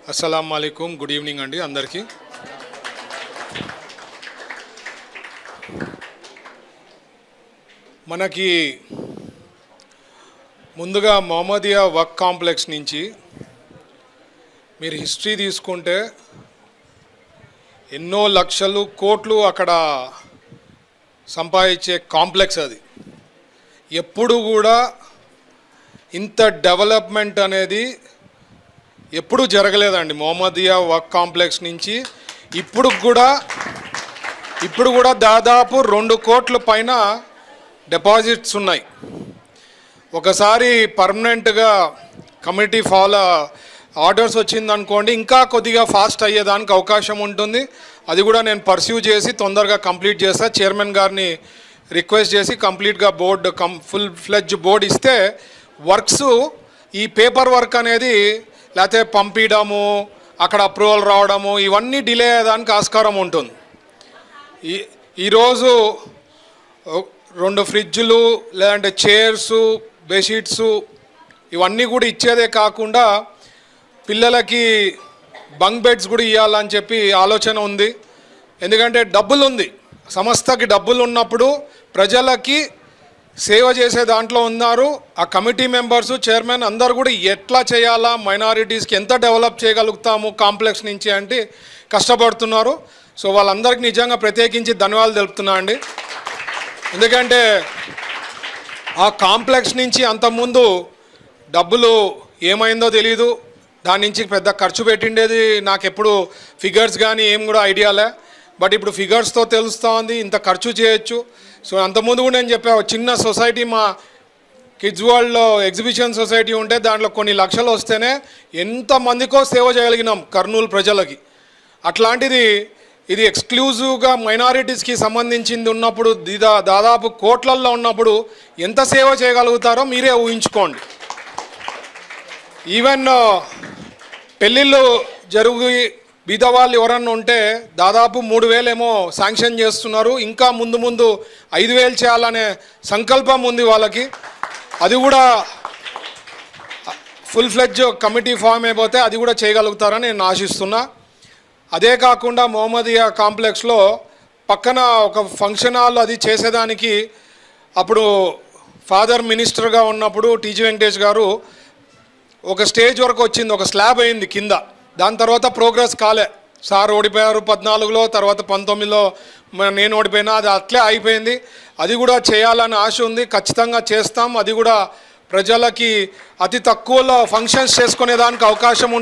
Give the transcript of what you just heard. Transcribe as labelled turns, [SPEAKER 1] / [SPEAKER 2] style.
[SPEAKER 1] अस्सलाम वालेकुम good evening అండి అందరికీ మనకి ముందుగా మొహమ్మదియా వర్క్ కాంప్లెక్స్ నుంచి మీరు హిస్టరీ తీసుకుంటే ఎన్నో లక్షలు కోట్లు అక్కడ సంపాదించే కాంప్లెక్స్ అది ఎప్పుడు కూడా ఇంత డెవలప్మెంట్ అనేది ఎప్పుడు జరగలేదండి మొహమ్మదియా వర్క్ కాంప్లెక్స్ నుంచి ఇప్పుడు కూడా దాదాపు 2 కోట్ల పైన డిపాజిట్స్ ఉన్నాయి ఒకసారి పర్మనెంట్గా కమిటీ ఫాలో ఆర్డర్స్ వచ్చిందనుకోండి ఇంకా కొద్దిగా ఫాస్ట్ అయ్యేదానికి అవకాశం ఉంటుంది అది కూడా నేను పర్స్యూ చేసి తొందరగా కంప్లీట్ చేస్తా చైర్మన్ గారిని రిక్వెస్ట్ చేసి కంప్లీట్గా బోర్డు ఫుల్ ఫ్లెడ్జ్ బోర్డు ఇస్తే వర్క్స్ ఈ పేపర్ వర్క్ అనేది లేకపోతే పంపించడము అక్కడ అప్రూవల్ రావడము ఇవన్నీ డిలే అయ్యేదానికి ఆస్కారం ఉంటుంది ఈరోజు 2 ఫ్రిడ్జ్లు లేదంటే చైర్సు బెడ్షీట్సు ఇవన్నీ కూడా ఇచ్చేదే కాకుండా పిల్లలకి బంక్ బెడ్స్ కూడా ఇవ్వాలని చెప్పి ఆలోచన ఉంది ఎందుకంటే డబ్బులు ఉంది సంస్థకి డబ్బులు ఉన్నప్పుడు ప్రజలకి సేవ చేసే దాంట్లో ఉన్నారు ఆ కమిటీ మెంబర్స్ చైర్మన్ అందరూ కూడా ఎట్లా చేయాలా మైనారిటీస్కి ఎంత డెవలప్ చేయగలుగుతాము కాంప్లెక్స్ నుంచి అంటే కష్టపడుతున్నారు సో వాళ్ళందరికీ నిజంగా ప్రత్యేకించి ధన్యవాదాలు తెలుపుతున్నా అండి ఎందుకంటే ఆ కాంప్లెక్స్ నుంచి అంతకుముందు డబ్బులు ఏమైందో తెలీదు దాని నుంచి పెద్ద ఖర్చు పెట్టిండేది నాకు ఎప్పుడు ఫిగర్స్ కానీ ఏం కూడా ఐడియాలే బట్ ఇప్పుడు ఫిగర్స్తో తెలుస్తూ ఉంది ఇంత ఖర్చు చేయొచ్చు సో అంతకుముందు కూడా నేను చెప్పా చిన్న సొసైటీ మా కిడ్స్ వరల్డ్లో ఎగ్జిబిషన్ సొసైటీ ఉంటే దాంట్లో కొన్ని లక్షలు వస్తేనే ఎంతమందికో సేవ చేయగలిగినాం కర్నూలు ప్రజలకి అట్లాంటిది ఇది ఎక్స్క్లూజివ్గా మైనారిటీస్కి సంబంధించింది ఉన్నప్పుడు దాదాపు కోట్లల్లో ఉన్నప్పుడు ఎంత సేవ చేయగలుగుతారో మీరే ఊహించుకోండి ఈవెన్ పెళ్ళిళ్ళు జరిగి బీదవాళ్ళు ఎవరన్నా ఉంటే దాదాపు 3,000 ఏమో శాంక్షన్ చేస్తున్నారు ఇంకా ముందు 5,000 చేయాలనే సంకల్పం ఉంది వాళ్ళకి అది కూడా ఫుల్ ఫ్లెడ్జ్ కమిటీ ఫామ్ అయిపోతే అది కూడా చేయగలుగుతారని నేను ఆశిస్తున్నా అదే కాకుండా మొహమ్మదియా కాంప్లెక్స్లో పక్కన ఒక ఫంక్షన్ హాల్ అది చేసేదానికి అప్పుడు ఫాదర్ మినిస్టర్గా ఉన్నప్పుడు టీజీ వెంకటేష్ గారు ఒక స్టేజ్ వరకు వచ్చింది ఒక స్లాబ్ అయింది కింద దాని తర్వాత ప్రోగ్రెస్ కాలే సార్ ఓడిపోయారు 14లో తర్వాత 19లో నేను ఓడిపోయినా అది అట్లే అయిపోయింది అది కూడా చేయాలని ఆశ ఉంది ఖచ్చితంగా చేస్తాం అది కూడా ప్రజలకి అతి తక్కువలో ఫంక్షన్స్ చేసుకునేదానికి అవకాశం ఉంటుంది